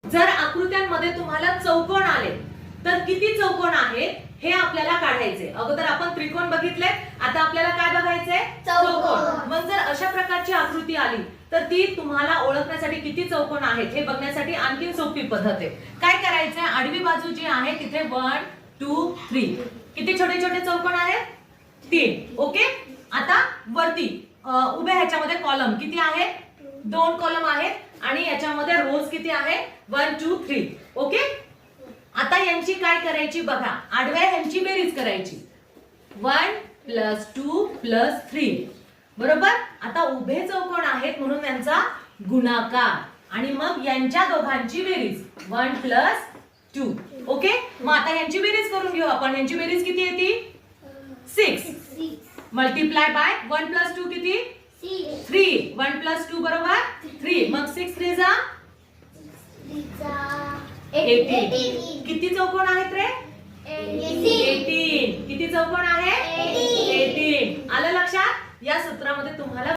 जर आकृत्यांमध्ये तुम्हाला चौकोन आले तर किती चौकोन आहेत हे आपल्याला काढायचे। अगोदर आपण त्रिकोण बघितले, आता आपल्याला काय बघायचंय? चौकोन। मग जर अशा प्रकारची आकृती आली तर ती तुम्हाला ओळखण्यासाठी किती चौकोन आहेत हे बघण्यासाठी आणखी सोपी पद्धत आहे। काय करायचंय? आडवी बाजू जी आहे तिथे 1 2 3 किती छोटे छोटे चौकोन आहेत? 3। ओके। आता वरती उभ्या ह्याच्यामध्ये कॉलम किती आहे? 2 कॉलम आहेत आणि याच्यामध्ये रोज किती आहे? 1 2 3। ओके। आता यांची काय करायची बघा, आडव्या यांची बेरीज करायची। 1 + 2 + 3 बरोबर। आता उभे चौकोन आहेत म्हणून यांचा गुणाकार आणि मग यांच्या दोघांची बेरीज 1 + 2। ओके। मग आता यांची बेरीज करून घेऊ आपण। यांची बेरीज किती येते? 6 मल्टिप्लाय बाय 1 + 2 किती? 3। 1 + 2 बरोबर 3। मग 6 3 जा 18। किती चौकोन आहेत रे? 18। किती चौकोन आहे? 18। आलं लक्षात? या सूत्रामध्ये तुम्हाला